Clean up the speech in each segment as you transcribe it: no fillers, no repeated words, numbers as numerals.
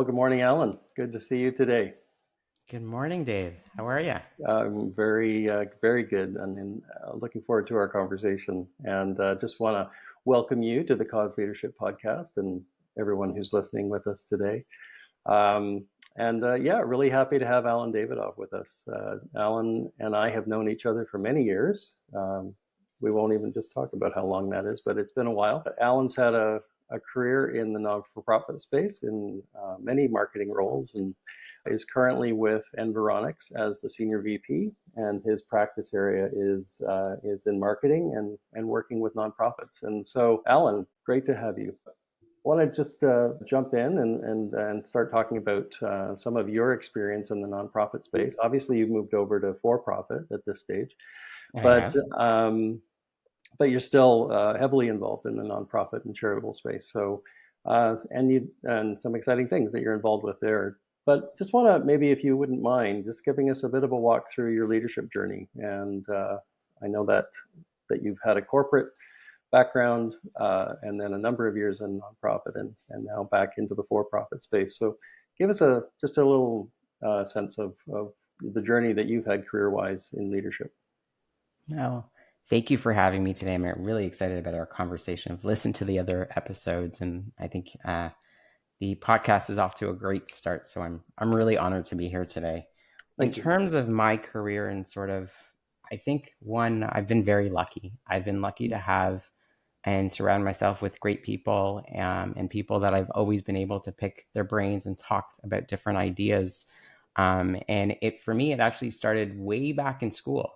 Well, good morning, Alan. Good to see you today. Good morning, Dave. How are you? I'm very good, and looking forward to our conversation. And just want to welcome you to the Cause Leadership Podcast and everyone who's listening with us today. Yeah, really happy to have Allen Davidov with us. Alan and I have known each other for many years. We won't even just talk about how long that is, but it's been a while. Alan's had a career in the non-for-profit space in many marketing roles and is currently with Environics as the senior VP, and his practice area is in marketing and working with nonprofits. And so, Alan, great to have you. I want to just jump in and start talking about some of your experience in the nonprofit space. Obviously, you've moved over to for-profit at this stage, I but have. but you're still heavily involved in the nonprofit and charitable space. So, and some exciting things that you're involved with there. But just want to maybe, if you wouldn't mind, just giving us a bit of a walk through your leadership journey. And I know that you've had a corporate background and then a number of years in nonprofit and now back into the for-profit space. So, give us just a little sense of the journey that you've had career-wise in leadership. No, thank you for having me today. I'm really excited about our conversation. I've listened to the other episodes, and I think the podcast is off to a great start. So I'm really honored to be here today. In Thank you. terms of my career and sort of, I think I've been very lucky. I've been lucky to have and surround myself with great people and people that I've always been able to pick their brains and talk about different ideas. And for me, it actually started way back in school.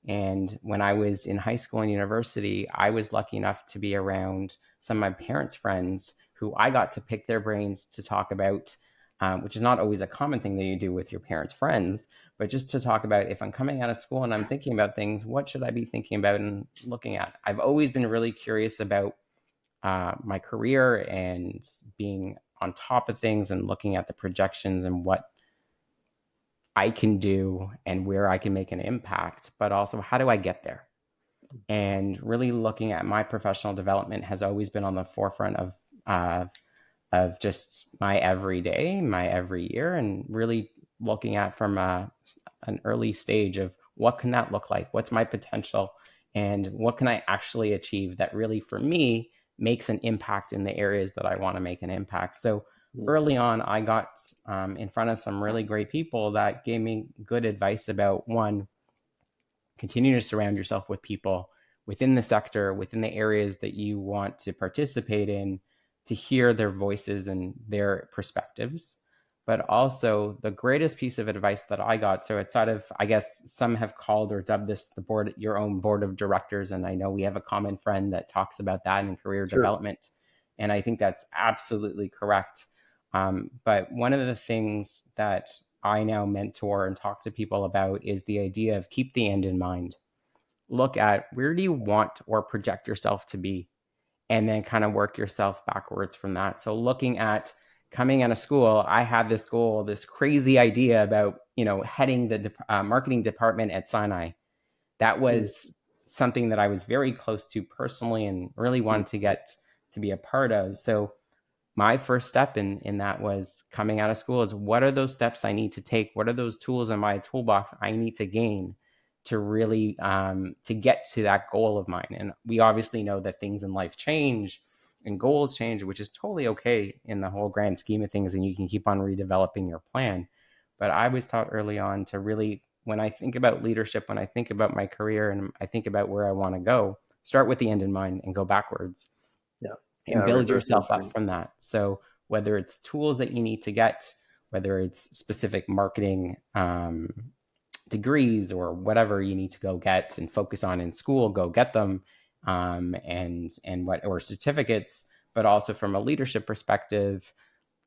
And when I was in high school and university, I was lucky enough to be around some of my parents' friends who I got to pick their brains to talk about, which is not always a common thing that you do with your parents' friends, but just to talk about if I'm coming out of school and I'm thinking about things, what should I be thinking about and looking at? I've always been really curious about my career and being on top of things and looking at the projections and what I can do and where I can make an impact, but also how do I get there? And really looking at my professional development has always been on the forefront of just my everyday, my every year, and really looking at from an early stage of what can that look like? What's my potential? And what can I actually achieve that really, for me, makes an impact in the areas that I want to make an impact? So early on, I got in front of some really great people that gave me good advice about one, continue to surround yourself with people within the sector, within the areas that you want to participate in, to hear their voices and their perspectives. But also, the greatest piece of advice that I got, so outside of, I guess some have called or dubbed this the board, your own board of directors. And I know we have a common friend that talks about that in career Sure. development. And I think that's absolutely correct. But one of the things that I now mentor and talk to people about is the idea of keep the end in mind. Look at where do you want or project yourself to be, and then kind of work yourself backwards from that. So looking at coming out of school, I had this goal, this crazy idea about, heading the marketing department at Sinai. That was something that I was very close to personally and really wanted to get to be a part of. So my first step in that was coming out of school is what are those steps I need to take? What are those tools in my toolbox I need to gain to really to get to that goal of mine? And we obviously know that things in life change and goals change, which is totally okay in the whole grand scheme of things. And you can keep on redeveloping your plan. But I was taught early on to really, when I think about leadership, when I think about my career and I think about where I want to go, start with the end in mind and go backwards Yeah. Yeah. and build Reverse yourself up engineering. from that. So whether it's tools that you need to get, whether it's specific marketing degrees or whatever you need to go get and focus on in school, go get them, and what or certificates. But also from a leadership perspective,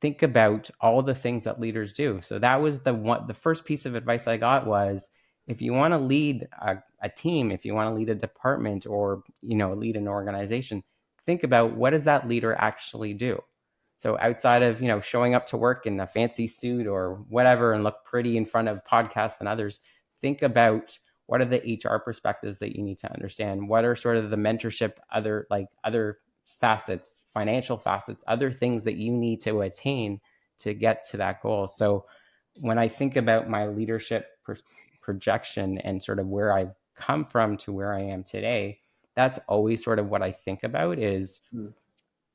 think about all the things that leaders do. So that was the first piece of advice I got was if you want to lead a team, if you want to lead a department or lead an organization, think about what does that leader actually do. So outside of showing up to work in a fancy suit or whatever and look pretty in front of podcasts and others, think about what are the HR perspectives that you need to understand. What are sort of the mentorship, other facets, financial facets, other things that you need to attain to get to that goal. So when I think about my leadership projection and sort of where I've come from to where I am today, that's always sort of what I think about is Mm.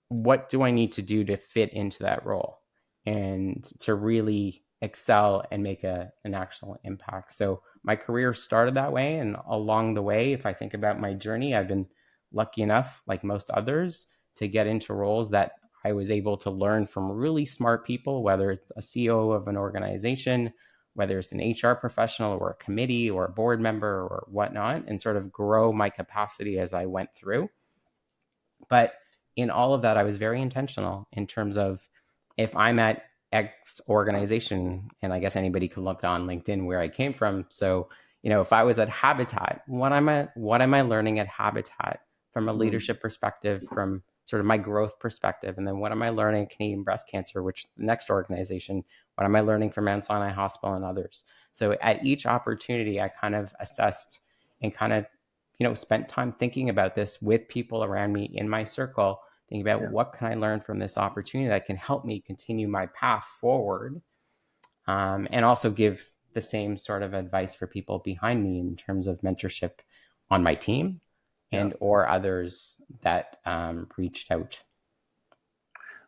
what do I need to do to fit into that role and to really excel and make an actual impact. So my career started that way. And along the way, if I think about my journey, I've been lucky enough, like most others, to get into roles that I was able to learn from really smart people, whether it's a CEO of an organization, whether it's an HR professional or a committee or a board member or whatnot, and sort of grow my capacity as I went through. But in all of that, I was very intentional in terms of if I'm at X organization, and I guess anybody could look on LinkedIn where I came from. So, if I was at Habitat, what am I learning at Habitat from a Mm. leadership perspective, from sort of my growth perspective? And then what am I learning at Canadian Breast Cancer, which the next organization, what am I learning from Sinai Hospital and others? So at each opportunity, I kind of assessed and kind of spent time thinking about this with people around me in my circle, thinking about Yeah. what can I learn from this opportunity that can help me continue my path forward, and also give the same sort of advice for people behind me in terms of mentorship on my team Yeah. and or others that reached out.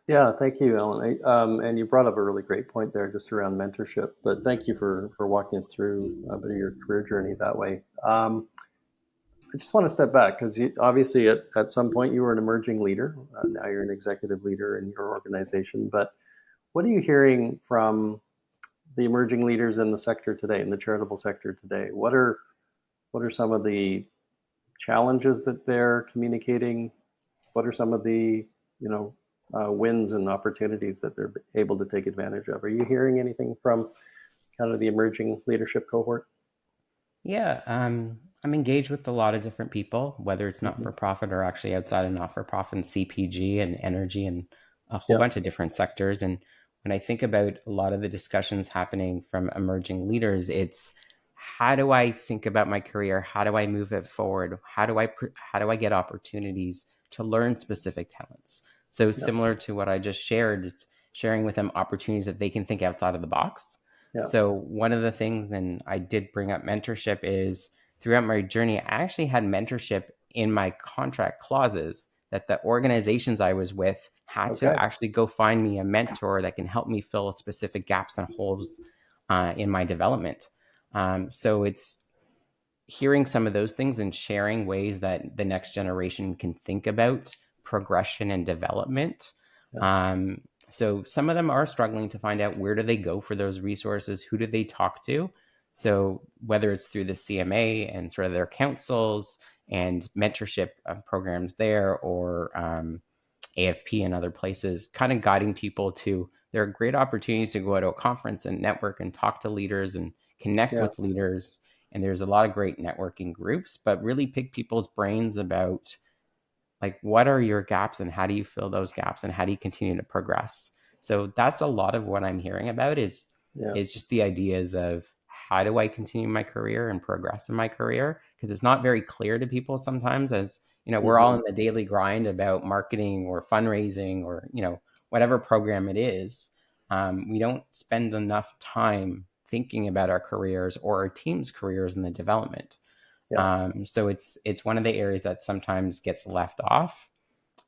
Yeah, thank you, Alan. And you brought up a really great point there just around mentorship, but thank you for walking us through a bit of your career journey that way. I just want to step back because obviously at some point you were an emerging leader. Now you're an executive leader in your organization. But what are you hearing from the emerging leaders in the sector today, in the charitable sector today? What are some of the challenges that they're communicating? What are some of the wins and opportunities that they're able to take advantage of? Are you hearing anything from kind of the emerging leadership cohort? Yeah, I'm engaged with a lot of different people, whether it's not Mm-hmm. for profit or actually outside of not for profit, and CPG and energy and a whole Yeah. bunch of different sectors. And when I think about a lot of the discussions happening from emerging leaders, it's how do I think about my career? How do I move it forward? How do I get opportunities to learn specific talents? So Yeah. similar to what I just shared, it's sharing with them opportunities that they can think outside of the box. Yeah. So one of the things, and I did bring up mentorship, is throughout my journey, I actually had mentorship in my contract clauses that the organizations I was with had to Okay. actually go find me a mentor that can help me fill specific gaps and holes in my development. So it's hearing some of those things and sharing ways that the next generation can think about progression and development. Yeah. Um, so some of them are struggling to find out where do they go for those resources, who do they talk to. So whether it's through the CMA and sort of their councils and mentorship programs there, or AFP and other places, kind of guiding people to, there are great opportunities to go to a conference and network and talk to leaders and connect Yeah. with leaders. And there's a lot of great networking groups, but really pick people's brains about like, what are your gaps and how do you fill those gaps and how do you continue to progress? So that's a lot of what I'm hearing about Yeah. is just the ideas of how do I continue my career and progress in my career? Because it's not very clear to people sometimes, as we're all Mm-hmm. in the daily grind about marketing or fundraising or whatever program it is. We don't spend enough time thinking about our careers or our team's careers in the development. Yeah. So it's one of the areas that sometimes gets left off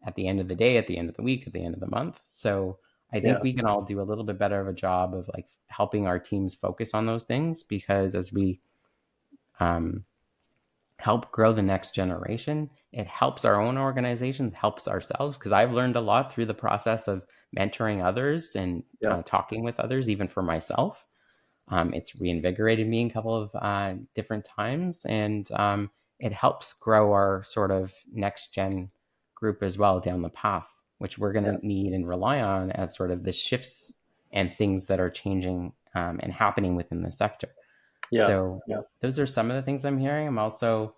at the end of the day, at the end of the week, at the end of the month. So I think Yeah. we can all do a little bit better of a job of like helping our teams focus on those things, because as we um, help grow the next generation, it helps our own organization, helps ourselves. Because I've learned a lot through the process of mentoring others and Yeah. talking with others, even for myself. It's reinvigorated me a couple of different times, and it helps grow our sort of next gen group as well down the path, which we're going Yeah. to need and rely on as sort of the shifts and things that are changing and happening within the sector. Yeah. So Yeah. those are some of the things I'm hearing. I'm also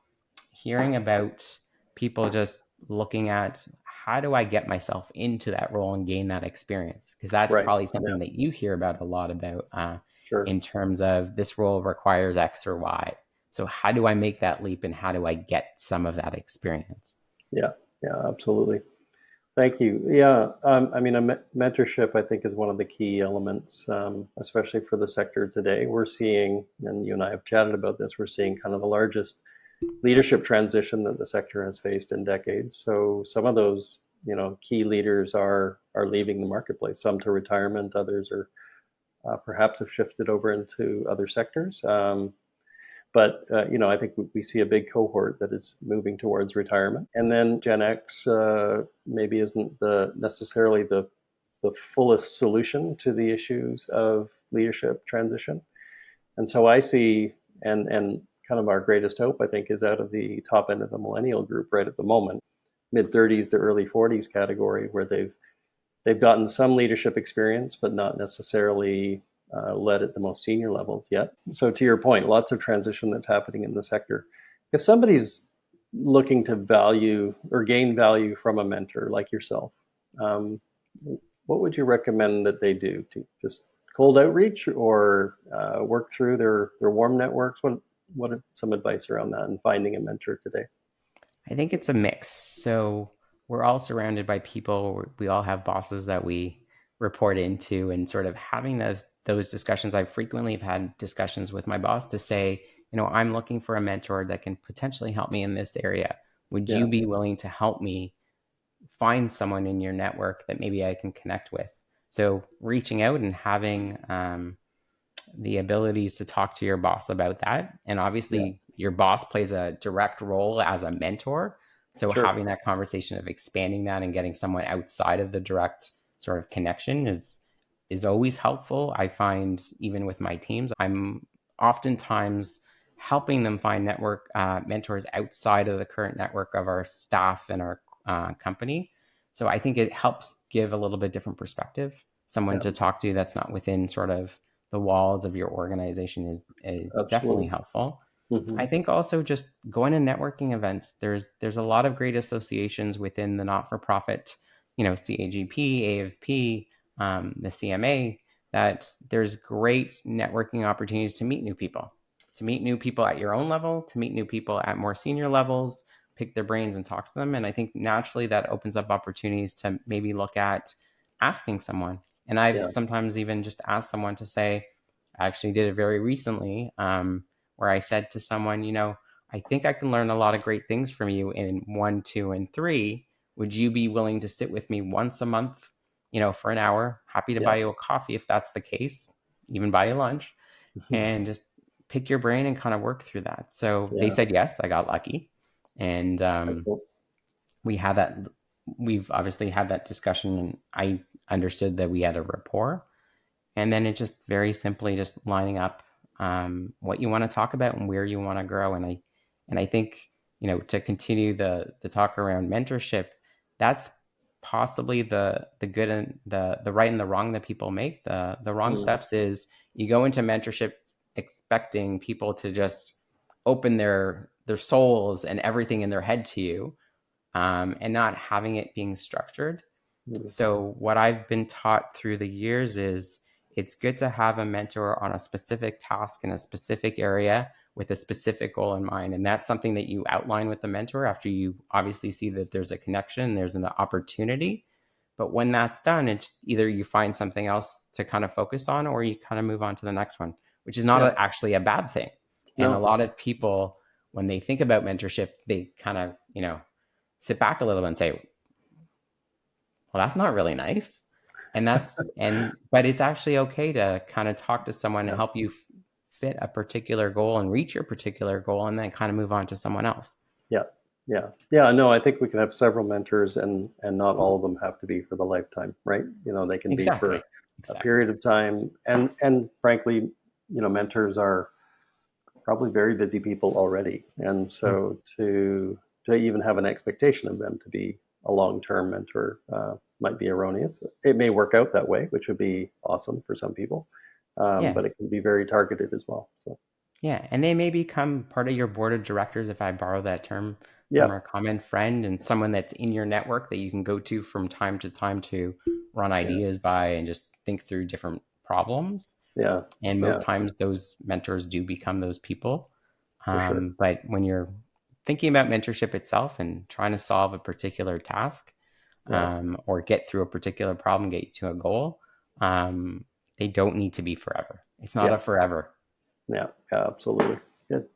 hearing about people just looking at how do I get myself into that role and gain that experience? Because that's Right. probably Yeah. something that you hear about a lot about Sure. in terms of this role requires X or Y. So how do I make that leap and how do I get some of that experience? Yeah. Yeah. Absolutely. Thank you. Yeah, I mean, mentorship, I think, is one of the key elements, especially for the sector today. We're seeing, and you and I have chatted about this, we're seeing kind of the largest leadership transition that the sector has faced in decades. So some of those, key leaders are leaving the marketplace. Some to retirement, others are perhaps have shifted over into other sectors. But I think we see a big cohort that is moving towards retirement, and then Gen X maybe isn't necessarily the fullest solution to the issues of leadership transition. And so I see, and kind of our greatest hope, I think, is out of the top end of the millennial group right at the moment, mid 30s to early 40s category, where they've gotten some leadership experience, but not necessarily led at the most senior levels yet. So to your point, lots of transition that's happening in the sector. If somebody's looking to value or gain value from a mentor like yourself, um, what would you recommend that they do? To just cold outreach or work through their warm networks? What are some advice around that and finding a mentor today? I think it's a mix. So we're all surrounded by people. We all have bosses that we report into, and sort of having those discussions. I frequently have had discussions with my boss to say, I'm looking for a mentor that can potentially help me in this area. Would Yeah, you be willing to help me find someone in your network that maybe I can connect with? So reaching out and having the abilities to talk to your boss about that. And yeah, obviously, your boss plays a direct role as a mentor. So sure, having that conversation of expanding that and getting someone outside of the direct sort of connection is always helpful. I find even with my teams, I'm oftentimes helping them find network mentors outside of the current network of our staff and our company. So I think it helps give a little bit different perspective, someone yeah, to talk to that's not within sort of the walls of your organization is definitely absolutely. helpful. Hmm. I think also just going to networking events. There's a lot of great associations within the not-for-profit, CAGP, AFP, the CMA. That there's great networking opportunities to meet new people at your own level, to meet new people at more senior levels, pick their brains and talk to them. And I think naturally that opens up opportunities to maybe look at asking someone. And I've Yeah, sometimes even just asked someone to say, I actually did it very recently, where I said to someone, I think I can learn a lot of great things from you in 1, 2, and 3. Would you be willing to sit with me once a month, for an hour? Happy to yeah, buy you a coffee if that's the case, even buy you lunch, and just pick your brain and kind of work through that. So they yeah, said yes. I got lucky, and excellent. we had that. We've obviously had that discussion, and I understood that we had a rapport. And then it just very simply just lining up what you want to talk about and where you want to grow. And I think, to continue the talk around mentorship, that's possibly the good and the right and the wrong that people make. The wrong Mm, steps is you go into mentorship expecting people to just open their souls and everything in their head to you, and not having it being structured. mm, So, what I've been taught through the years is it's good to have a mentor on a specific task in a specific area with a specific goal in mind. And that's something that you outline with the mentor after you obviously see that there's a connection, there's an opportunity. But when that's done, it's either you find something else to kind of focus on or you kind of move on to the next one, which is not yeah, actually a bad thing. And a no, lot of people, when they think about mentorship, they kind of, sit back a little and say, well, that's not really nice. But it's actually okay to kind of talk to someone and yeah, help you fit a particular goal and reach your particular goal and then kind of move on to someone else. yeah, yeah, yeah. No, I think we can have several mentors, and not all of them have to be for the lifetime, right? They can be Exactly. for a Exactly. period of time, and frankly, mentors are probably very busy people already, and Mm. so to even have an expectation of them to be a long-term mentor might be erroneous. It may work out that way, which would be awesome for some people, Yeah. but it can be very targeted as well. So Yeah. And they may become part of your board of directors, if I borrow that term yeah, from a common friend, and someone that's in your network that you can go to from time to time to run yeah, ideas by and just think through different problems. yeah, And most yeah, times those mentors do become those people. for sure. But when you're thinking about mentorship itself and trying to solve a particular task, Yeah. or get through a particular problem, get you to a goal. Um, they don't need to be forever. It's not Yeah. a forever. Yeah. Yeah. Absolutely. Good.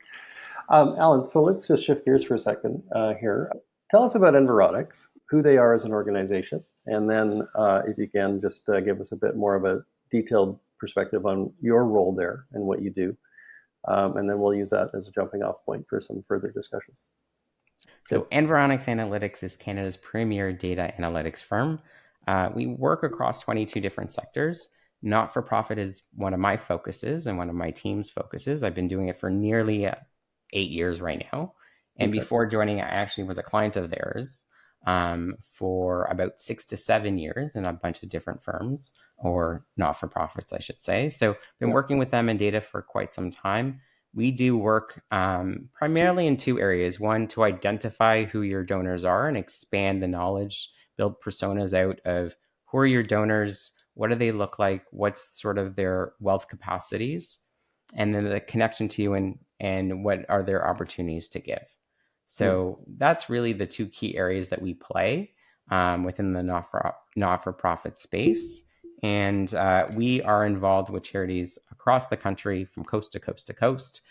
Alan, so let's just shift gears for a second here. Tell us about Environics, who they are as an organization, and then if you can just give us a bit more of a detailed perspective on your role there and what you do. And then we'll use that as a jumping off point for some further discussion. Good. So, Environics Analytics is Canada's premier data analytics firm. We work across 22 different sectors. Not for profit is one of my focuses and one of my team's focuses. I've been doing it for nearly 8 years right now. And Okay. before joining, I actually was a client of theirs for about 6 to 7 years in a bunch of different firms, or not for profits, I should say. So, been Yeah. working with them in data for quite some time. We do work primarily in two areas. One, to identify who your donors are and expand the knowledge, build personas out of who are your donors, what do they look like, what's sort of their wealth capacities, and then the connection to you, and what are their opportunities to give. Hmm. So that's really the two key areas that we play within the not-for-profit space. And we are involved with charities across the country from coast to coast to coast.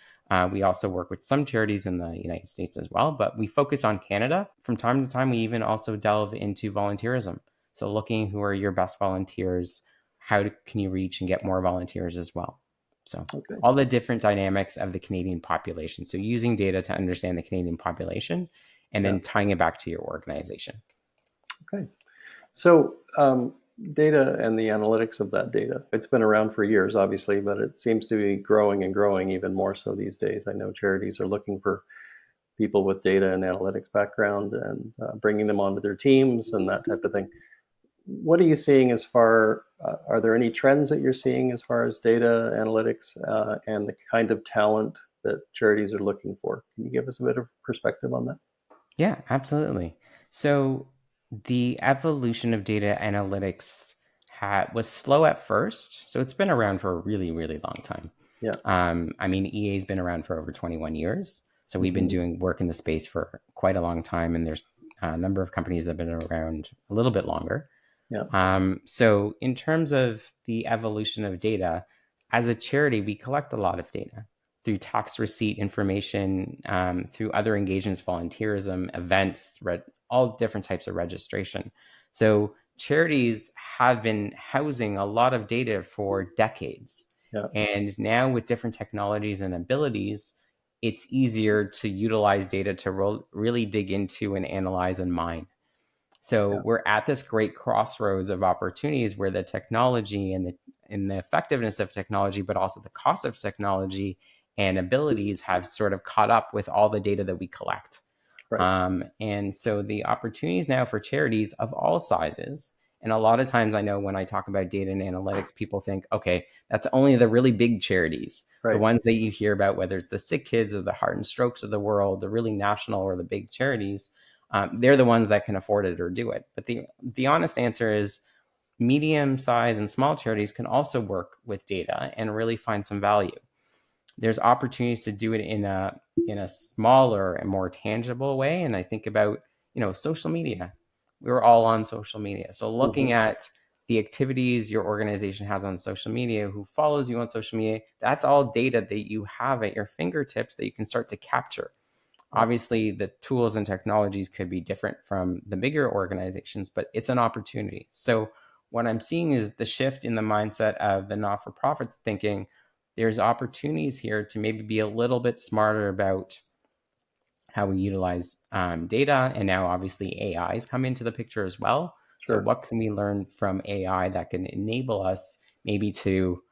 We also work with some charities in the United States as well, but we focus on Canada. From time to time, we even also delve into volunteerism. So looking who are your best volunteers, can you reach and get more volunteers as well. So Okay. all the different dynamics of the Canadian population. So using data to understand the Canadian population and Yeah. then tying it back to your organization. Okay. So data and the analytics of that data, it's been around for years, obviously, but it seems to be growing and growing even more so these days. I know charities are looking for people with data and analytics background and bringing them onto their teams and that type of thing. What are you seeing as far, are there any trends that you're seeing as far as data analytics and the kind of talent that charities are looking for? Can you give us a bit of perspective on that? Yeah, absolutely. So the evolution of data analytics was slow at first. So it's been around for a really, really long time. Yeah. I mean, EA's been around for over 21 years. So we've been Mm-hmm. doing work in the space for quite a long time. And there's a number of companies that have been around a little bit longer. Yeah. So in terms of the evolution of data, as a charity, we collect a lot of data through tax receipt information, through other engagements, volunteerism, events, all different types of registration. So charities have been housing a lot of data for decades. Yeah. And now with different technologies and abilities, it's easier to utilize data to really dig into and analyze and mine. So Yeah. we're at this great crossroads of opportunities where the technology and the effectiveness of technology, but also the cost of technology and abilities have sort of caught up with all the data that we collect. Right. And so the opportunities now for charities of all sizes. And a lot of times I know when I talk about data and analytics, people think, okay, that's only the really big charities, the Right. ones that you hear about, whether it's the Sick Kids or the Heart and Strokes of the world, the really national or the big charities. They're the ones that can afford it or do it. But the honest answer is medium size and small charities can also work with data and really find some value. There's opportunities to do it in a smaller and more tangible way. And I think about, social media. We're all on social media. So Mm-hmm. looking at the activities your organization has on social media, who follows you on social media, that's all data that you have at your fingertips that you can start to capture. Yeah. Obviously, the tools and technologies could be different from the bigger organizations, but it's an opportunity. So what I'm seeing is the shift in the mindset of the not-for-profits thinking there's opportunities here to maybe be a little bit smarter about how we utilize data. And now obviously AIs come into the picture as well. So Sure. what can we learn from AI that can enable us maybe to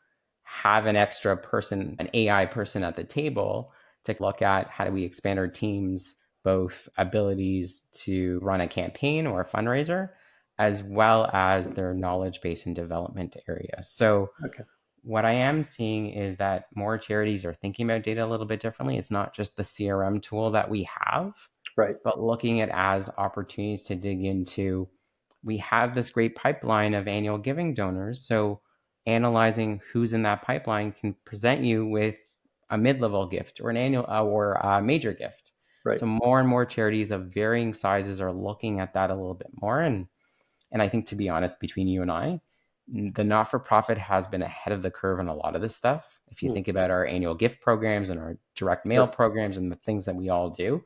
have an extra person, an AI person at the table to look at how do we expand our teams, both abilities to run a campaign or a fundraiser, as well as their knowledge base and development area. So Okay. what I am seeing is that more charities are thinking about data a little bit differently. It's not just the CRM tool that we have, Right. but looking at as opportunities to dig into. We have this great pipeline of annual giving donors. So analyzing who's in that pipeline can present you with a mid-level gift or an annual or a major gift. Right. So more and more charities of varying sizes are looking at that a little bit more. And And I think, to be honest, between you and I, the not-for-profit has been ahead of the curve on a lot of this stuff. If you think about our annual gift programs and our direct mail Sure. programs and the things that we all do.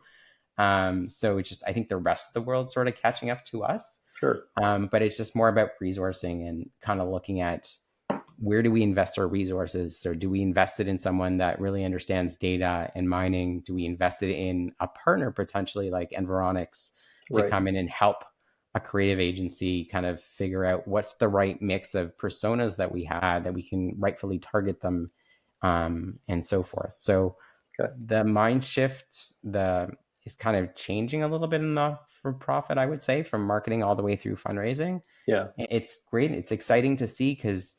So it's just, I think the rest of the world's sort of catching up to us. Sure. But it's just more about resourcing and kind of looking at where do we invest our resources? So do we invest it in someone that really understands data and mining? Do we invest it in a partner potentially like Environics to Right. come in and help a creative agency kind of figure out what's the right mix of personas that we had that we can rightfully target them, and so forth. So Okay. the mind shift is kind of changing a little bit in the for profit, I would say, from marketing all the way through fundraising. Yeah. It's great. It's exciting to see, because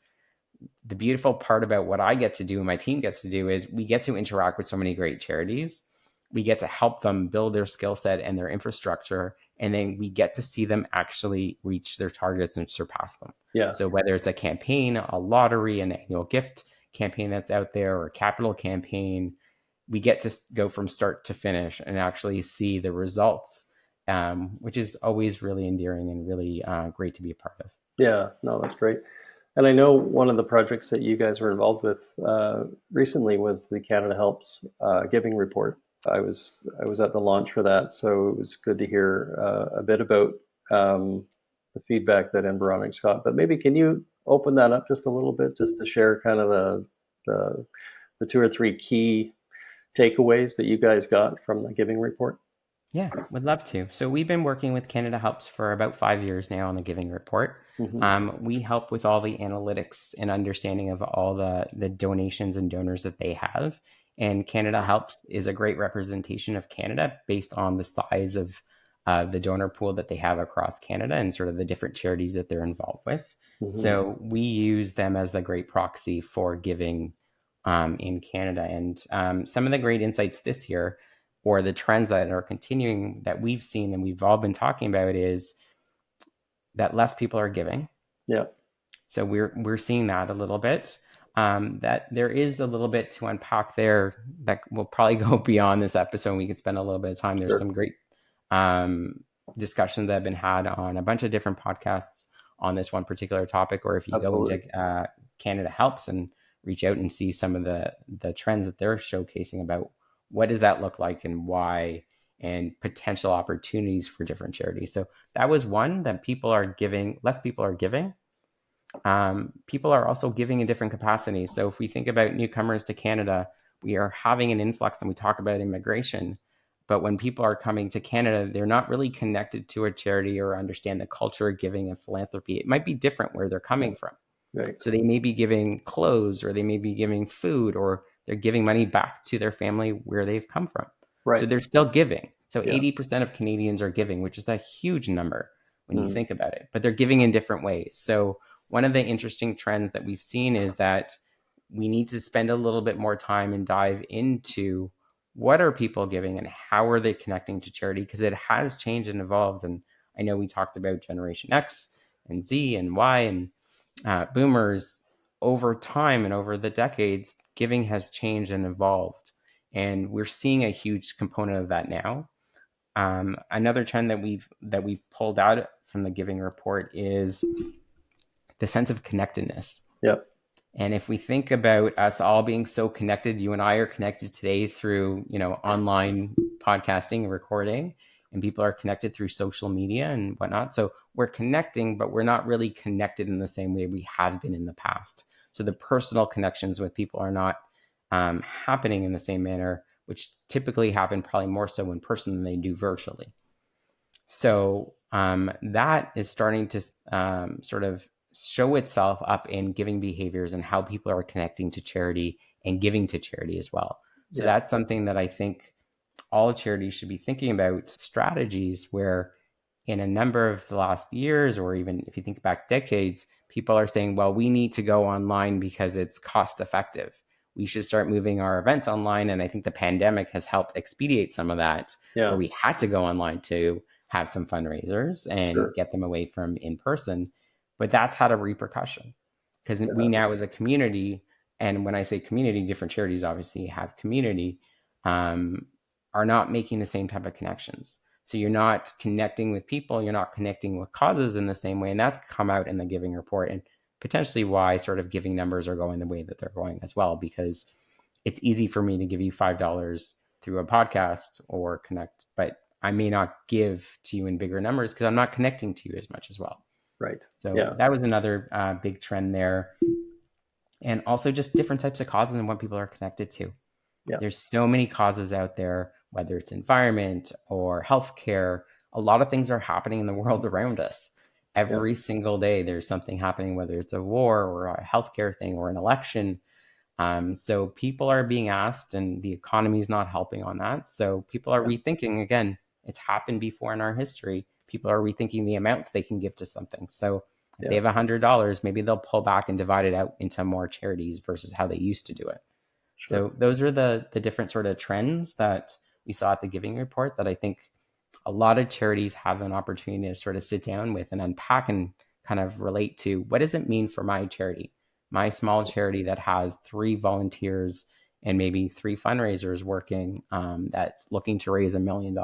the beautiful part about what I get to do and my team gets to do is we get to interact with so many great charities. We get to help them build their skill set and their infrastructure, and then we get to see them actually reach their targets and surpass them. Yeah. So whether it's a campaign, a lottery, an annual gift campaign that's out there, or a capital campaign, we get to go from start to finish and actually see the results, which is always really endearing and really great to be a part of. Yeah. No, that's great. And I know one of the projects that you guys were involved with recently was the CanadaHelps giving report. I was at the launch for that, so it was good to hear a bit about the feedback that Environics got. But maybe can you open that up just a little bit, just to share kind of the two or three key takeaways that you guys got from the giving report? Yeah, would love to. So we've been working with CanadaHelps for about 5 years now on the Giving Report. We help with all the analytics and understanding of all the donations and donors that they have. And CanadaHelps is a great representation of Canada based on the size of the donor pool that they have across Canada and sort of the different charities that they're involved with. So we use them as the great proxy for giving in Canada. And some of the great insights this year, or the trends that are continuing that we've seen and we've all been talking about, is that less people are giving. Yeah. So we're seeing that a little bit. That there is a little bit to unpack there that will probably go beyond this episode. We could spend a little bit of time. There's Sure. some great discussions that have been had on a bunch of different podcasts on this one particular topic. Or if you Absolutely. go into CanadaHelps and reach out and see some of the trends that they're showcasing about what does that look like and why, and potential opportunities for different charities. So that was one, that people are giving, less people are giving. People are also giving in different capacities. So if we think about newcomers to Canada, we are having an influx, and we talk about immigration. But when people are coming to Canada, they're not really connected to a charity or understand the culture of giving and philanthropy. It might be different where they're coming from. Right. So they may be giving clothes, or they may be giving food, or they're giving money back to their family where they've come from. So Right. they're still giving. So Yeah. 80% of Canadians are giving, which is a huge number when you think about it, but they're giving in different ways. So one of the interesting trends that we've seen is that we need to spend a little bit more time and dive into what are people giving and how are they connecting to charity, because it has changed and evolved. And I know we talked about Generation X and Z and Y and boomers. Over time and over the decades, giving has changed and evolved, and we're seeing a huge component of that now. Another trend that we've pulled out from the Giving Report is the sense of connectedness. Yeah. And if we think about us all being so connected, you and I are connected today through, online podcasting and recording, and people are connected through social media and whatnot. So we're connecting, but we're not really connected in the same way we have been in the past. So the personal connections with people are not happening in the same manner, which typically happen probably more so in person than they do virtually. So that is starting to sort of show itself up in giving behaviors and how people are connecting to charity and giving to charity as well. So that's something that I think all charities should be thinking about, strategies where in a number of the last years, or even if you think back decades, people are saying, well, we need to go online because it's cost effective. We should start moving our events online. And I think the pandemic has helped expedite some of that, Yeah. where we had to go online to have some fundraisers and Sure. get them away from in person. But that's had a repercussion, because we now as a community, and when I say community, different charities obviously have community, are not making the same type of connections. So you're not connecting with people, you're not connecting with causes in the same way. And that's come out in the giving report, and potentially why sort of giving numbers are going the way that they're going as well, because it's easy for me to give you $5 through a podcast or connect, but I may not give to you in bigger numbers because I'm not connecting to you as much as well. Right. So Yeah. that was another big trend there. And also just different types of causes and what people are connected to. Yeah. There's so many causes out there, whether it's environment or healthcare. A lot of things are happening in the world around us. Yeah. Every single day, there's something happening, whether it's a war or a healthcare thing or an election. So people are being asked, and the economy is not helping on that. So people are Yeah. rethinking again. It's happened before in our history. People are rethinking the amounts they can give to something. So if they Yeah. have $100, maybe they'll pull back and divide it out into more charities versus how they used to do it. Sure. So those are the different sort of trends that we saw at the Giving Report that I think a lot of charities have an opportunity to sort of sit down with and unpack and kind of relate to, what does it mean for my charity, my small charity that has 3 volunteers and maybe 3 fundraisers working, that's looking to raise $1 million.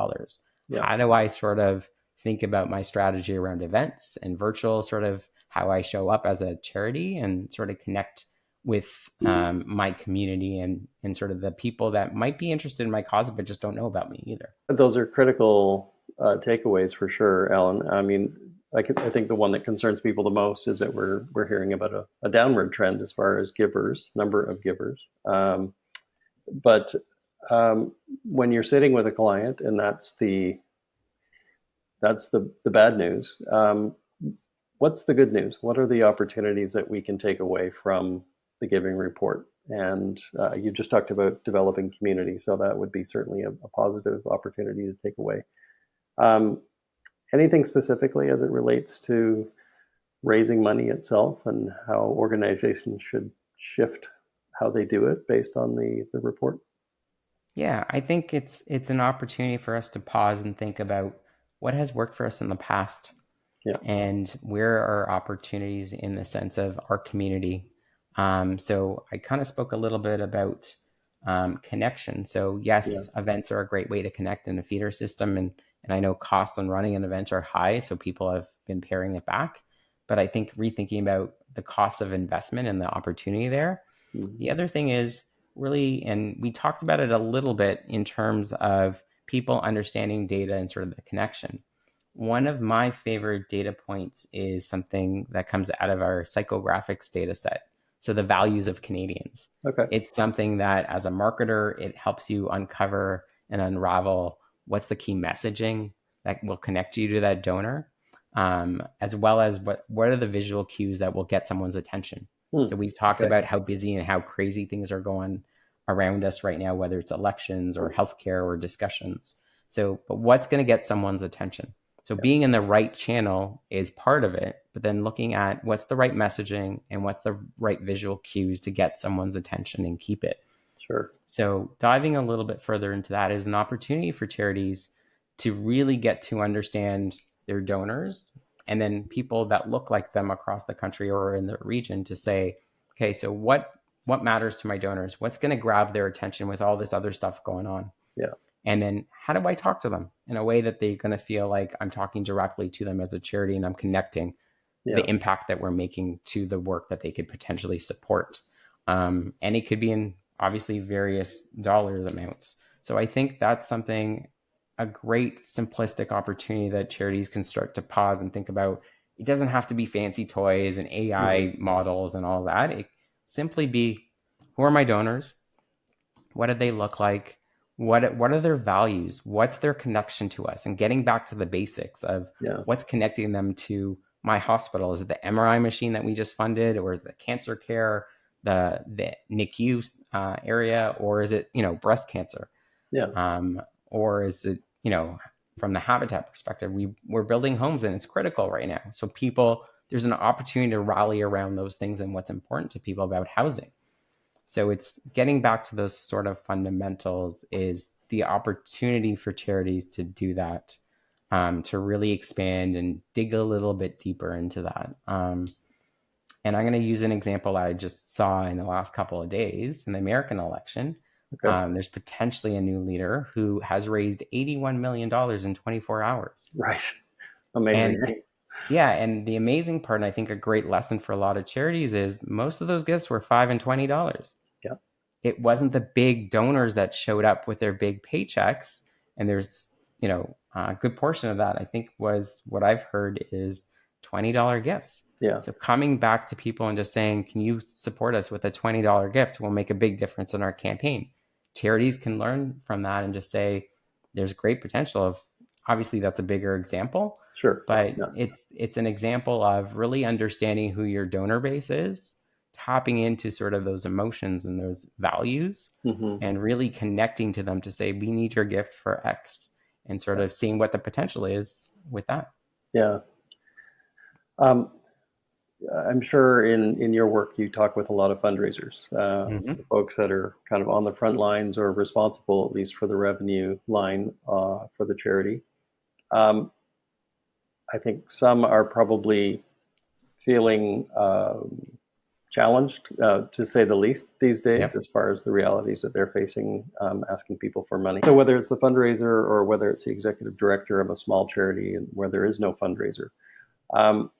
Yeah. How do I sort of think about my strategy around events and virtual, sort of how I show up as a charity and sort of connect with my community and sort of the people that might be interested in my cause but just don't know about me either. Those are critical takeaways for sure, Alan. I mean, I think the one that concerns people the most is that we're hearing about a downward trend as far as givers, number of givers. But when you're sitting with a client, and that's the bad news. What's the good news? What are the opportunities that we can take away from the giving report? And you just talked about developing community, so that would be certainly a positive opportunity to take away. Anything specifically as it relates to raising money itself and how organizations should shift how they do it based on the report? Yeah, I think it's an opportunity for us to pause and think about what has worked for us in the past Yeah. and where are opportunities in the sense of our community. So I kind of spoke a little bit about connection. So Yeah. yes, events are a great way to connect in a feeder system, and I know costs on running an event are high, so people have been paring it back. But I think rethinking about the cost of investment and the opportunity there. Mhm. The other thing is really, and we talked about it a little bit in terms of people understanding data and sort of the connection. One of my favorite data points is something that comes out of our psychographics data set. So the values of Canadians. Okay. It's something that as a marketer, it helps you uncover and unravel what's the key messaging that will connect you to that donor, as well as what are the visual cues that will get someone's attention. So we've talked Okay. about how busy and how crazy things are going around us right now, whether it's elections or healthcare or discussions. So, but what's going to get someone's attention? So being in the right channel is part of it, but then looking at what's the right messaging and what's the right visual cues to get someone's attention and keep it. Sure. So diving a little bit further into that is an opportunity for charities to really get to understand their donors and then people that look like them across the country or in the region to say, okay, so what matters to my donors? What's going to grab their attention with all this other stuff going on? Yeah. And then how do I talk to them in a way that they're going to feel like I'm talking directly to them as a charity and I'm connecting Yeah. the impact that we're making to the work that they could potentially support. And it could be in obviously various dollar amounts. So I think that's something, a great simplistic opportunity that charities can start to pause and think about. It doesn't have to be fancy toys and AI models and all that. It simply be, who are my donors? What do they look like? What are their values? What's their connection to us? And getting back to the basics of Yeah. what's connecting them to my hospital. Is it the MRI machine that we just funded, or is it the cancer care, the NICU area, or is it breast cancer, Yeah. or is it from the habitat perspective? We're building homes and it's critical right now. So people, there's an opportunity to rally around those things and what's important to people about housing. So it's getting back to those sort of fundamentals is the opportunity for charities to do that, to really expand and dig a little bit deeper into that. And I'm going to use an example I just saw in the last couple of days in the American election. Okay. There's potentially a new leader who has raised $81 million in 24 hours. Right. Amazing. And yeah, and the amazing part, and I think a great lesson for a lot of charities, is most of those gifts were $5 and $20. Yeah. It wasn't the big donors that showed up with their big paychecks. And there's, a good portion of that, I think, was what I've heard is $20 gifts. Yeah. So coming back to people and just saying, can you support us with a $20 gift will make a big difference in our campaign. Charities can learn from that and just say, there's great potential of, obviously that's a bigger example, Sure. but Yeah. it's an example of really understanding who your donor base is, tapping into sort of those emotions and those values, Mm-hmm. and really connecting to them to say, we need your gift for X, and sort of seeing what the potential is with that. Yeah. Um, I'm sure in your work you talk with a lot of fundraisers, Mm-hmm. the folks that are kind of on the front lines or responsible at least for the revenue line for the charity. Um, I think some are probably feeling challenged, to say the least, these days, Yep. as far as the realities that they're facing, asking people for money. So whether it's the fundraiser or whether it's the executive director of a small charity and where there is no fundraiser, um,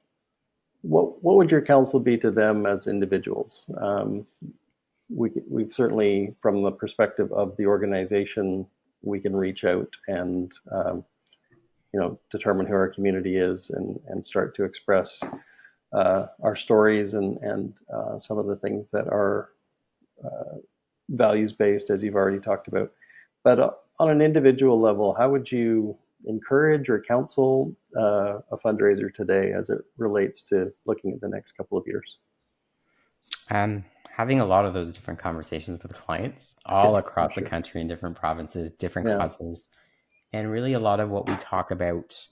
what would your counsel be to them as individuals? We've certainly, from the perspective of the organization, we can reach out and determine who our community is and start to express our stories and some of the things that are values based, as you've already talked about. But on an individual level, how would you encourage or counsel a fundraiser today as it relates to looking at the next couple of years? And having a lot of those different conversations with clients all Yeah, I'm across the sure. country in different provinces, different Yeah, causes. And really, a lot of what we talk about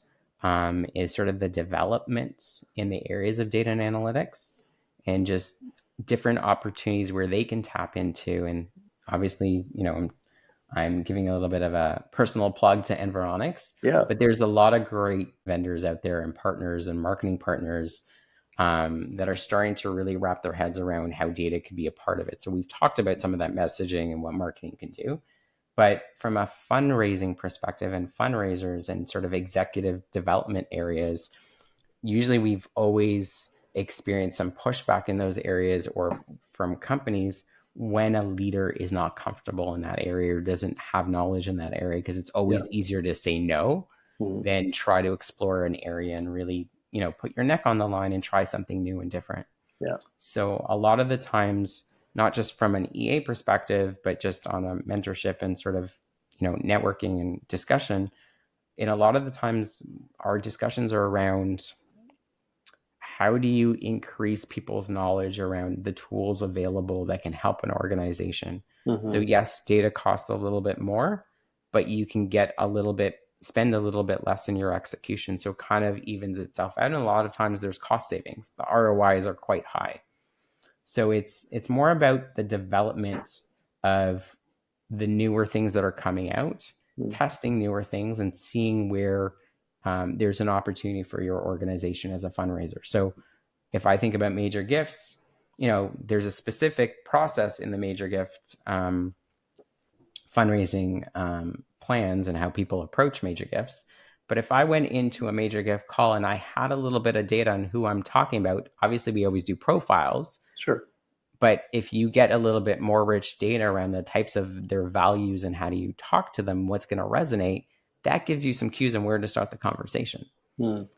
is sort of the development in the areas of data and analytics, and just different opportunities where they can tap into. And obviously, I'm giving a little bit of a personal plug to Environics, yeah, but there's a lot of great vendors out there and partners and marketing partners that are starting to really wrap their heads around how data could be a part of it. So we've talked about some of that messaging and what marketing can do. But from a fundraising perspective and fundraisers and sort of executive development areas, usually we've always experienced some pushback in those areas or from companies when a leader is not comfortable in that area or doesn't have knowledge in that area, because it's yeah. always easier to say no Mhm. than try to explore an area and really, put your neck on the line and try something new and different. Yeah, So a lot of the times, not just from an EA perspective, but just on a mentorship and sort of, networking and discussion, in a lot of the times our discussions are around how do you increase people's knowledge around the tools available that can help an organization. So hmm, yes, data costs a little bit more, but you can spend a little bit less in your execution. So it kind of evens itself out. And a lot of times there's cost savings. The ROIs are quite high. So it's more about the development of the newer things that are coming out, mm, testing newer things, and seeing where there's an opportunity for your organization as a fundraiser. So if I think about major gifts, there's a specific process in the major gift fundraising plans and how people approach major gifts. But if I went into a major gift call and I had a little bit of data on who I'm talking about, obviously we always do profiles. sure. But if you get a little bit more rich data around the types of their values and how do you talk to them, what's going to resonate, that gives you some cues on where to start the conversation. Mm,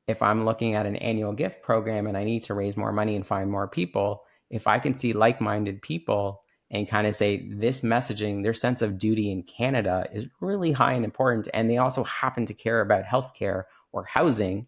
If I'm looking at an annual gift program and I need to raise more money and find more people, if I can see like-minded people and kind of say this messaging, their sense of duty in Canada is really high and important, and they also happen to care about healthcare or housing,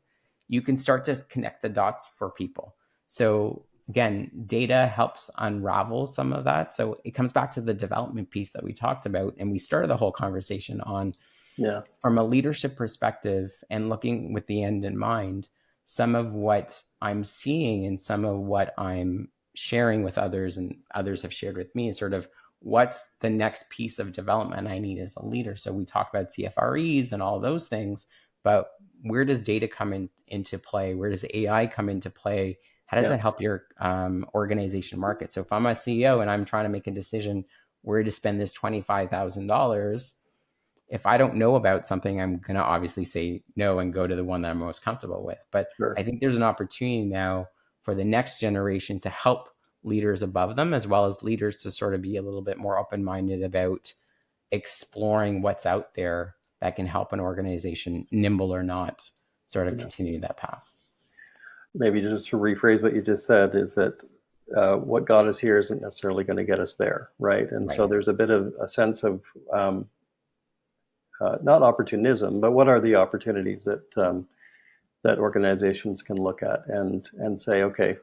you can start to connect the dots for people. So again, data helps unravel some of that. So it comes back to the development piece that we talked about, and we started the whole conversation on yeah, from a leadership perspective and looking with the end in mind. Some of what I'm seeing and some of what I'm sharing with others and others have shared with me is sort of what's the next piece of development I need as a leader. So we talk about CFREs and all those things, but where does data into play? Where does AI come into play? How does yeah, that help your organization market? So if I'm a CEO and I'm trying to make a decision, where to spend this $25,000. If I don't know about something, I'm going to obviously say no and go to the one that I'm most comfortable with. But Sure. I think there's an opportunity now for the next generation to help leaders above them, as well as leaders to sort of be a little bit more open-minded about exploring what's out there that can help an organization, nimble or not, sort of continue that path. Maybe just to rephrase what you just said is that what got us here isn't necessarily going to get us there, right? And Right. so there's a bit of a sense of not opportunism, but what are the opportunities that that organizations can look at and say, okay,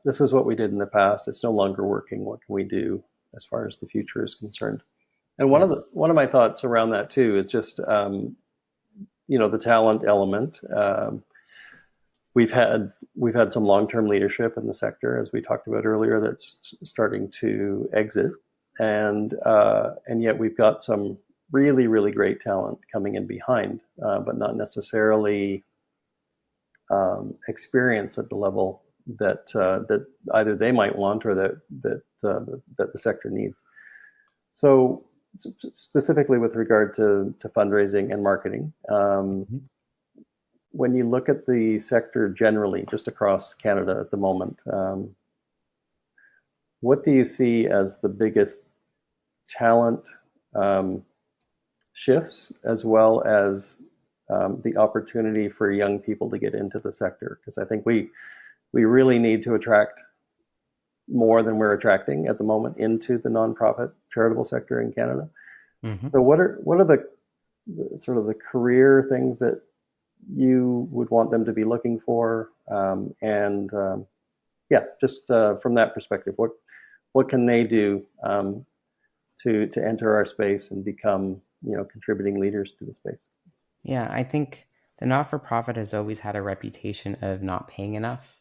this is what we did in the past. It's no longer working. What can we do as far as the future is concerned? And one of my thoughts around that too is just the talent element. We've had some long-term leadership in the sector, as we talked about earlier, that's starting to exit, and yet we've got some really, really great talent coming in behind, but not necessarily experience at the level that that either they might want or that the sector needs. So specifically with regard to fundraising and marketing, when you look at the sector generally, just across Canada at the moment, what do you see as the biggest talent shifts, as well as the opportunity for young people to get into the sector? Because I think we really need to attract more than we're attracting at the moment into the nonprofit charitable sector in Canada. Mm-hmm. So what are the sort of the career things that you would want them to be looking for, just from that perspective, what can they do to enter our space and become contributing leaders to the space? Yeah, I think the not-for-profit has always had a reputation of not paying enough,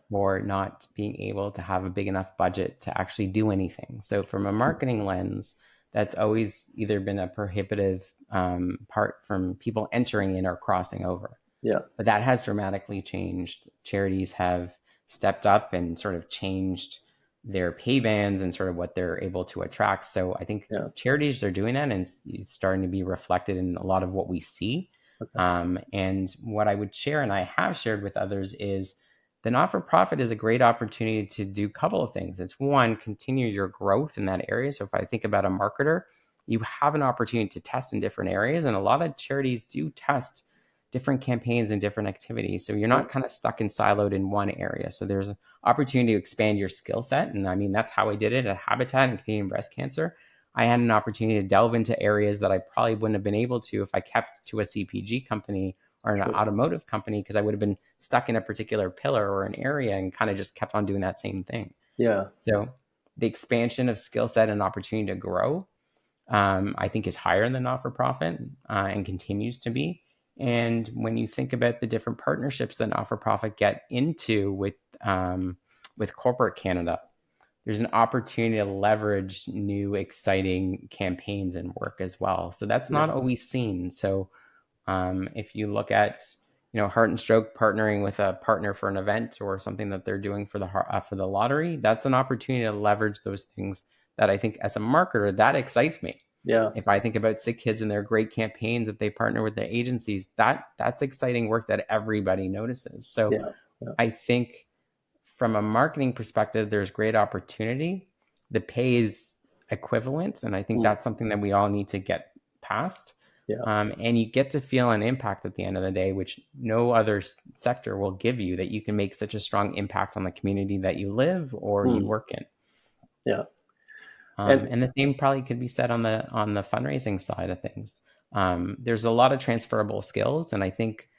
or not being able to have a big enough budget to actually do anything. So from a marketing lens, that's always either been a prohibitive part from people entering in or crossing over. Yeah. But that has dramatically changed. Charities have stepped up and sort of changed their pay bands and sort of what they're able to attract. So I think charities are doing that, and it's starting to be reflected in a lot of what we see. Okay. And what I would share, and I have shared with others, is the not-for-profit is a great opportunity to do a couple of things. It's one, continue your growth in that area. So if I think about a marketer, you have an opportunity to test in different areas, and a lot of charities do test different campaigns and different activities. So you're not kind of stuck and siloed in one area. So there's an opportunity to expand your skill set. And I mean, that's how I did it at Habitat and Canadian Breast Cancer. I had an opportunity to delve into areas that I probably wouldn't have been able to if I kept to a CPG company or an automotive company, because I would have been stuck in a particular pillar or an area and kind of just kept on doing that same thing. Yeah. So the expansion of skill set and opportunity to grow, I think, is higher than not-for-profit and continues to be. And when you think about the different partnerships that not-for-profit get into with corporate Canada, there's an opportunity to leverage new, exciting campaigns and work as well. So that's not always seen. So if you look at, Heart and Stroke partnering with a partner for an event or something that they're doing for the lottery, that's an opportunity to leverage those things that I think, as a marketer, that excites me. Yeah. If I think about Sick Kids and their great campaigns that they partner with their agencies, that's exciting work that everybody notices. So I think from a marketing perspective, there's great opportunity. The pay is equivalent, and I think that's something that we all need to get past. Yeah. And you get to feel an impact at the end of the day, which no other sector will give you, that you can make such a strong impact on the community that you live or you work in. Yeah. And the same probably could be said on the fundraising side of things. There's a lot of transferable skills, and I think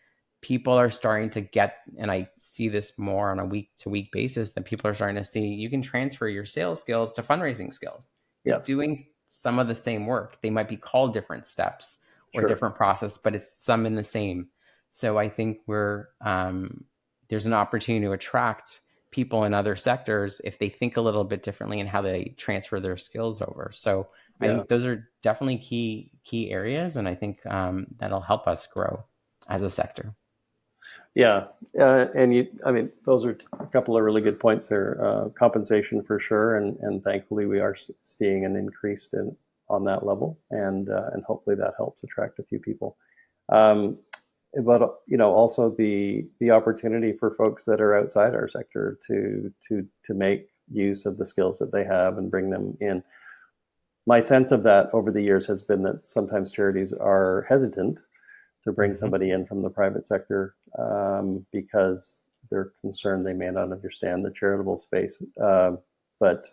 people are starting to get, and I see this more on a week-to-week basis, that people are starting to see you can transfer your sales skills to fundraising skills. You're doing some of the same work. They might be called different steps or different process, but it's some in the same. So I think there's an opportunity to attract people in other sectors if they think a little bit differently in how they transfer their skills over. So I think those are definitely key areas, and I think that'll help us grow as a sector. Yeah, I mean, those are a couple of really good points there. Compensation for sure, and thankfully we are seeing an increase on that level, and hopefully that helps attract a few people. Um, but also the opportunity for folks that are outside our sector to make use of the skills that they have and bring them in. My sense of that over the years has been that sometimes charities are hesitant to bring Mm-hmm. somebody in from the private sector because they're concerned they may not understand the charitable space. But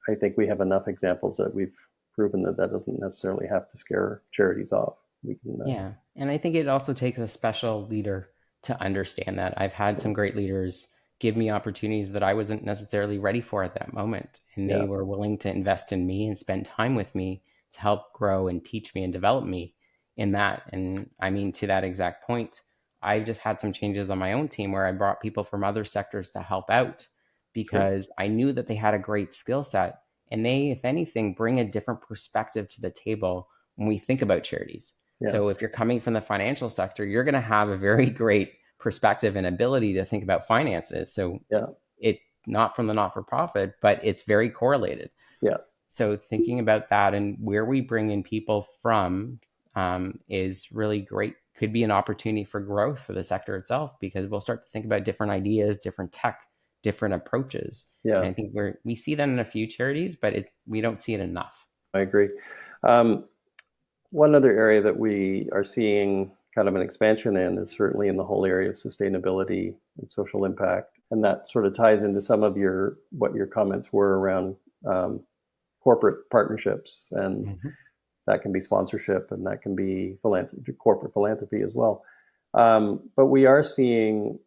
I think we have enough examples that we've proven that that doesn't necessarily have to scare charities off. We can, Yeah. And I think it also takes a special leader to understand that. I've had some great leaders give me opportunities that I wasn't necessarily ready for at that moment. And they yeah, were willing to invest in me and spend time with me to help grow and teach me and develop me in that. And I mean, to that exact point, I just had some changes on my own team where I brought people from other sectors to help out great. because I knew that they had a great skill set. And they, if anything, bring a different perspective to the table when we think about charities. Yeah, So if you're coming from the financial sector, you're going to have a very great perspective and ability to think about finances. So yeah, it's not from the not-for-profit, but it's very correlated. yeah. So thinking about that and where we bring in people from is really great. Could be an opportunity for growth for the sector itself because we'll start to think about different ideas, different tech, different approaches. And Yeah, I think we see that in a few charities, but we don't see it enough. I agree. Um, One other area that we are seeing kind of an expansion in is certainly in the whole area of sustainability and social impact. And that sort of ties into some of what your comments were around um, corporate partnerships. And Mm-hmm. that can be sponsorship and that can be corporate philanthropy as well. But we are seeing,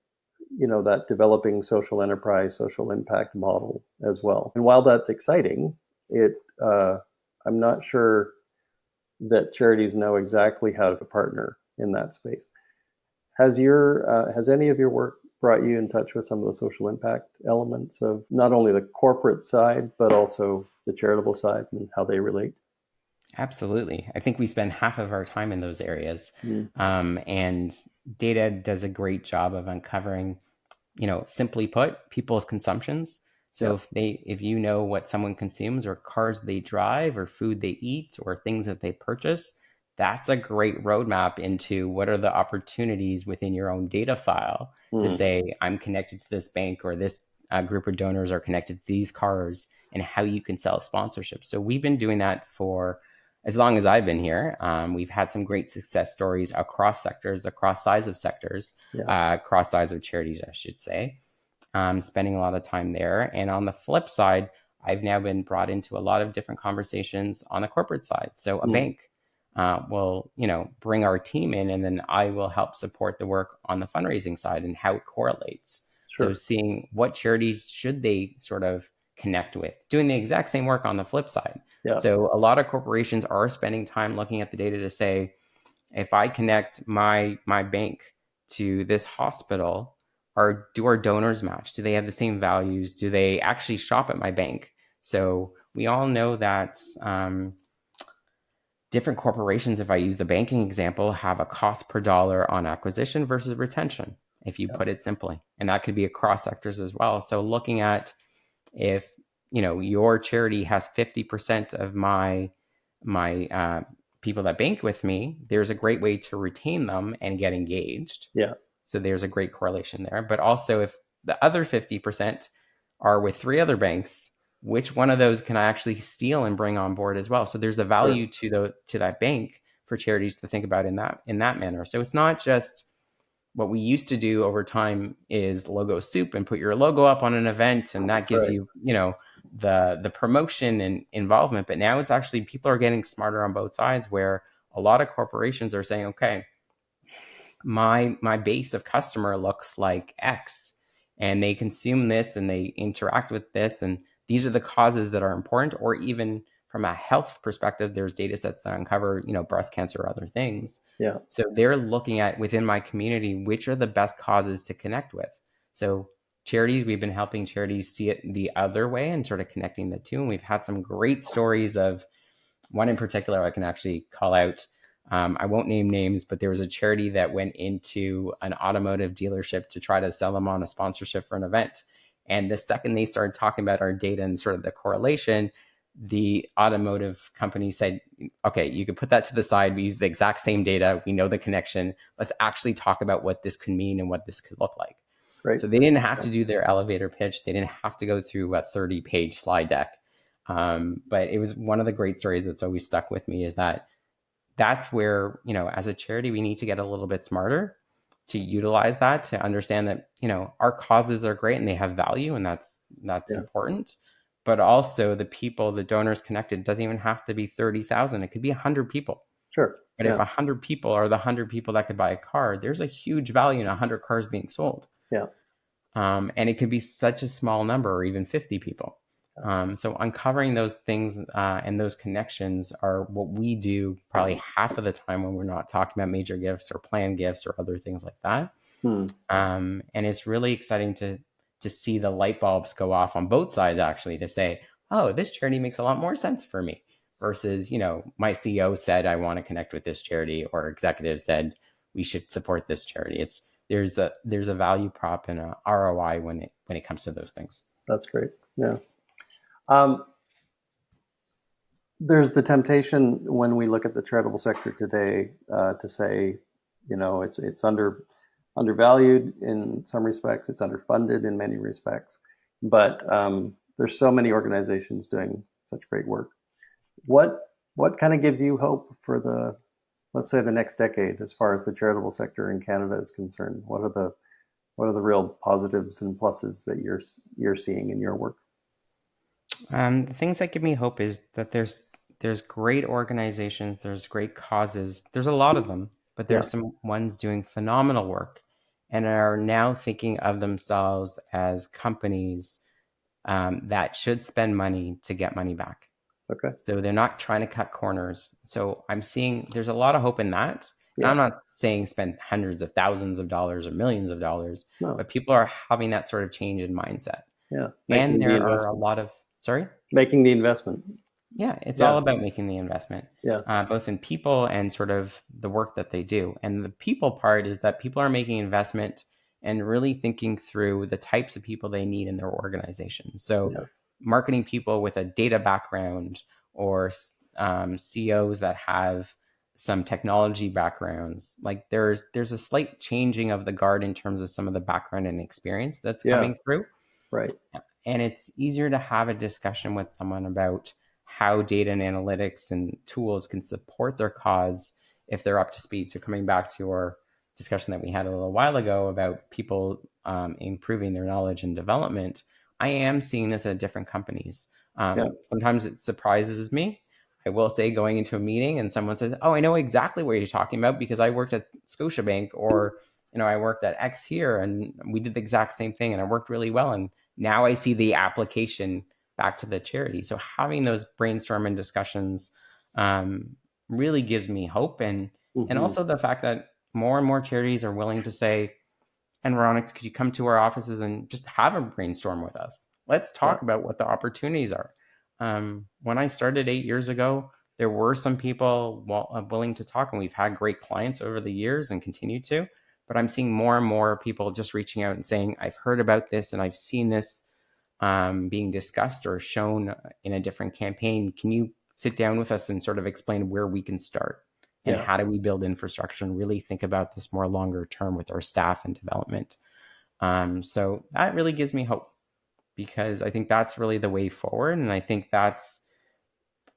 that developing social enterprise, social impact model as well. And while that's exciting, I'm not sure that charities know exactly how to partner in that space. Has any of your work brought you in touch with some of the social impact elements of not only the corporate side but also the charitable side and how they relate? Absolutely. I think we spend half of our time in those areas. Mm, And data does a great job of uncovering, simply put, people's consumptions. yeah, So if you know what someone consumes or cars they drive or food they eat or things that they purchase, that's a great roadmap into what are the opportunities within your own data file to mm, say, I'm connected to this bank or this group of donors are connected to these cars and how you can sell sponsorship. So we've been doing that for as long as I've been here. We've had some great success stories across sectors, across size of sectors, yeah, cross size of charities, I should say, spending a lot of time there. And on the flip side, I've now been brought into a lot of different conversations on the corporate side. So a mm, bank will, bring our team in, and then I will help support the work on the fundraising side and how it correlates. So sure, seeing what charities should they sort of connect with, doing the exact same work on the flip side. yeah, So a lot of corporations are spending time looking at the data to say, if I connect my bank to this hospital, do our donors match? Do they have the same values? Do they actually shop at my bank? So we all know that different corporations, if I use the banking example, have a cost per dollar on acquisition versus retention, if you yeah, put it simply. And that could be across sectors as well. So looking at if your charity has 50% of my people that bank with me, there's a great way to retain them and get engaged. yeah, So there's a great correlation there. But also, if the other 50% are with three other banks, which one of those can I actually steal and bring on board as well? So there's a sure, value to that bank for charities to think about in that manner. So it's not just what we used to do over time is logo soup and put your logo up on an event, and that gives right, you the promotion and involvement. But now it's actually people are getting smarter on both sides, where a lot of corporations are saying, okay, my base of customer looks like X, and they consume this and they interact with this, and these are the causes that are important. Or even from a health perspective, there's data sets that uncover breast cancer or other things. yeah, So they're looking at within my community which are the best causes to connect with. So charities, we've been helping charities see it the other way and sort of connecting the two, and we've had some great stories of one in particular I can actually call out. I won't name names, but there was a charity that went into an automotive dealership to try to sell them on a sponsorship for an event. And the second they started talking about our data and sort of the correlation, the automotive company said, okay, you can put that to the side. We use the exact same data. We know the connection. Let's actually talk about what this could mean and what this could look like. Great. So they didn't have to do their elevator pitch. They didn't have to go through a 30-page slide deck. But it was one of the great stories that's always stuck with me, is that that's where, as a charity, we need to get a little bit smarter to utilize that, to understand that, our causes are great and they have value, and that's important. But also the people, the donors connected, doesn't even have to be 30,000. It could be 100 people. Sure. But if 100 people are the 100 people that could buy a car, there's a huge value in 100 cars being sold. Yeah. And it could be such a small number, or even 50 people. So uncovering those things and those connections are what we do probably half of the time when we're not talking about major gifts or planned gifts or other things like that. And it's really exciting to see the light bulbs go off on both sides, actually, to say, oh, this charity makes a lot more sense for me, versus, my CEO said, I want to connect with this charity, or executive said we should support this charity. There's a value prop and a ROI when it comes to those things. That's great. Yeah. There's the temptation when we look at the charitable sector today to say, it's undervalued in some respects, it's underfunded in many respects, but there's so many organizations doing such great work. What kind of gives you hope for let's say the next decade, as far as the charitable sector in Canada is concerned? What are the real positives and pluses that you're seeing in your work? The things that give me hope is that there's great organizations, there's great causes, there's a lot of them, but there's some ones doing phenomenal work and are now thinking of themselves as companies that should spend money to get money back. Okay. So they're not trying to cut corners. So I'm seeing there's a lot of hope in that. And I'm not saying spend hundreds of thousands of dollars or millions of dollars, but people are having that sort of change in mindset. Yeah. And there are a lot of, making the investment. Yeah, it's all about making the investment, Yeah. Both in people and sort of the work that they do. And the people part is that people are making investment and really thinking through the types of people they need in their organization. So marketing people with a data background, or CEOs that have some technology backgrounds. Like there's a slight changing of the guard in terms of some of the background and experience that's coming through. Right. And it's easier to have a discussion with someone about how data and analytics and tools can support their cause if they're up to speed. So coming back to our discussion that we had a little while ago about people improving their knowledge and development, I am seeing this at different companies. Sometimes it surprises me. I will say, going into a meeting and someone says, oh, I know exactly what you're talking about because I worked at Scotiabank, or, I worked at X here and we did the exact same thing and it worked really well. And now I see the application back to the charity. So having those brainstorming discussions really gives me hope. And also the fact that more and more charities are willing to say, Environics, could you come to our offices and just have a brainstorm with us? Let's talk about what the opportunities are. When I started 8 years ago, there were some people willing to talk, and we've had great clients over the years and continue to. But I'm seeing more and more people just reaching out and saying, I've heard about this and I've seen this being discussed or shown in a different campaign. Can you sit down with us and sort of explain where we can start? And how do we build infrastructure and really think about this more longer term with our staff and development? So that really gives me hope, because I think that's really the way forward. And I think that's,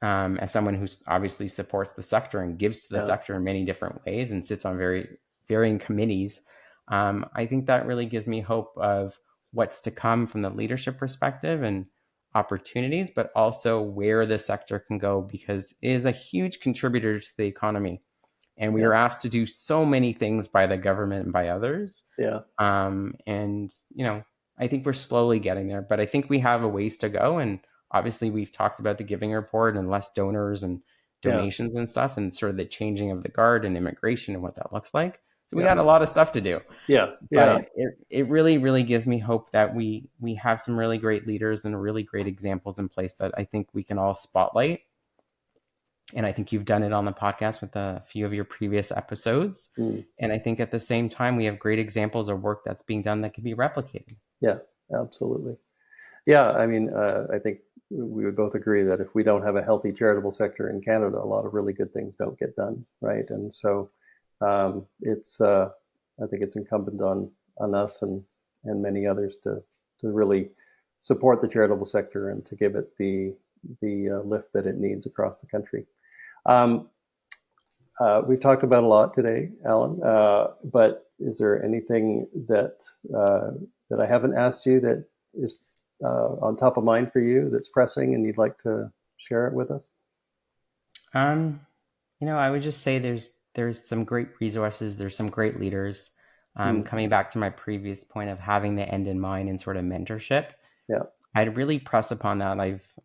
as someone who obviously supports the sector and gives to the sector in many different ways and sits on very varying committees, I think that really gives me hope of what's to come from the leadership perspective and opportunities, but also where the sector can go, because it is a huge contributor to the economy. And we are asked to do so many things by the government and by others. And, I think we're slowly getting there, but I think we have a ways to go. And obviously we've talked about the giving report and less donors and donations and stuff, and sort of the changing of the guard and immigration and what that looks like. So we got a lot of stuff to do. But it really, really gives me hope that we have some really great leaders and really great examples in place that I think we can all spotlight And I think you've done it on the podcast with a few of your previous episodes. Mm. And I think at the same time, we have great examples of work that's being done that can be replicated. Yeah, absolutely. Yeah, I mean, I think we would both agree that if we don't have a healthy charitable sector in Canada, a lot of really good things don't get done, right? And so it's, I think it's incumbent on us and many others to really support the charitable sector and to give it the lift that it needs across the country. Um, we've talked about a lot today, Alan, but is there anything that I haven't asked you that is on top of mind for you that's pressing and you'd like to share it with us? I would just say there's some great resources, there's some great leaders. Coming back to my previous point of having the end in mind and sort of mentorship, Yeah. I'd really press upon that.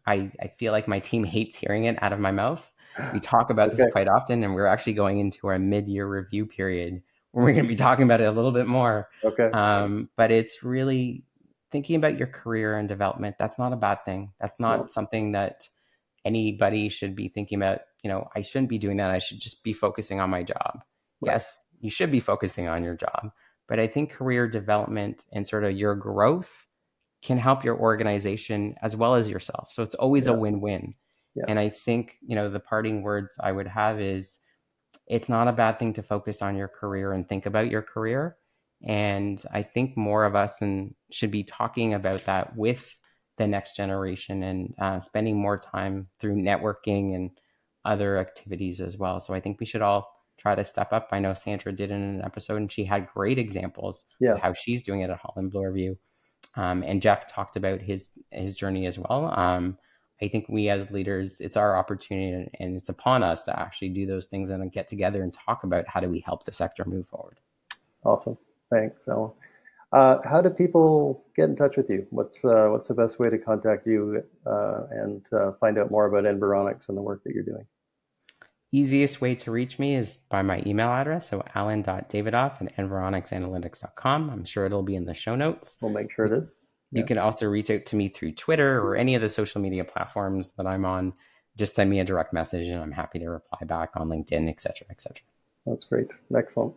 I feel like my team hates hearing it out of my mouth. We talk about this quite often, and we're actually going into our mid-year review period where we're going to be talking about it a little bit more. Okay. But it's really thinking about your career and development. That's not a bad thing. That's not something that anybody should be thinking about. I shouldn't be doing that. I should just be focusing on my job. Right. Yes, you should be focusing on your job. But I think career development and sort of your growth can help your organization as well as yourself. So it's always a win-win. Yeah. And I think, the parting words I would have is it's not a bad thing to focus on your career and think about your career. And I think more of us should be talking about that with the next generation and spending more time through networking and other activities as well. So I think we should all try to step up. I know Sandra did in an episode and she had great examples of how she's doing it at Holland Bloorview. And Jeff talked about his journey as well. I think we as leaders, it's our opportunity and it's upon us to actually do those things and get together and talk about how do we help the sector move forward. Awesome. Thanks, Alan. How do people get in touch with you? What's the best way to contact you and find out more about Environics and the work that you're doing? Easiest way to reach me is by my email address, so allen.davidov@environicsanalytics.com. I'm sure it'll be in the show notes. We'll make sure it is. You can also reach out to me through Twitter or any of the social media platforms that I'm on. Just send me a direct message and I'm happy to reply back on LinkedIn, et cetera, et cetera. That's great. Excellent.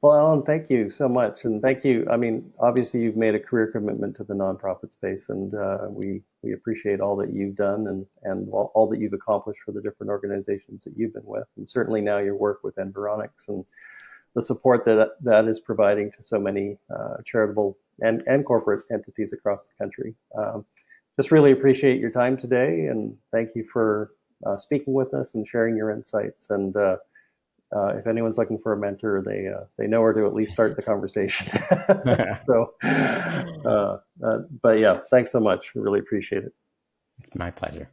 Well, Alan, thank you so much. And thank you. I mean, obviously you've made a career commitment to the nonprofit space, and we appreciate all that you've done and all that you've accomplished for the different organizations that you've been with. And certainly now your work with Environics and the support that is providing to so many charitable and corporate entities across the country. Just really appreciate your time today, and thank you for speaking with us and sharing your insights. And if anyone's looking for a mentor, they know where to at least start the conversation. But yeah, thanks so much. Really appreciate it. It's my pleasure.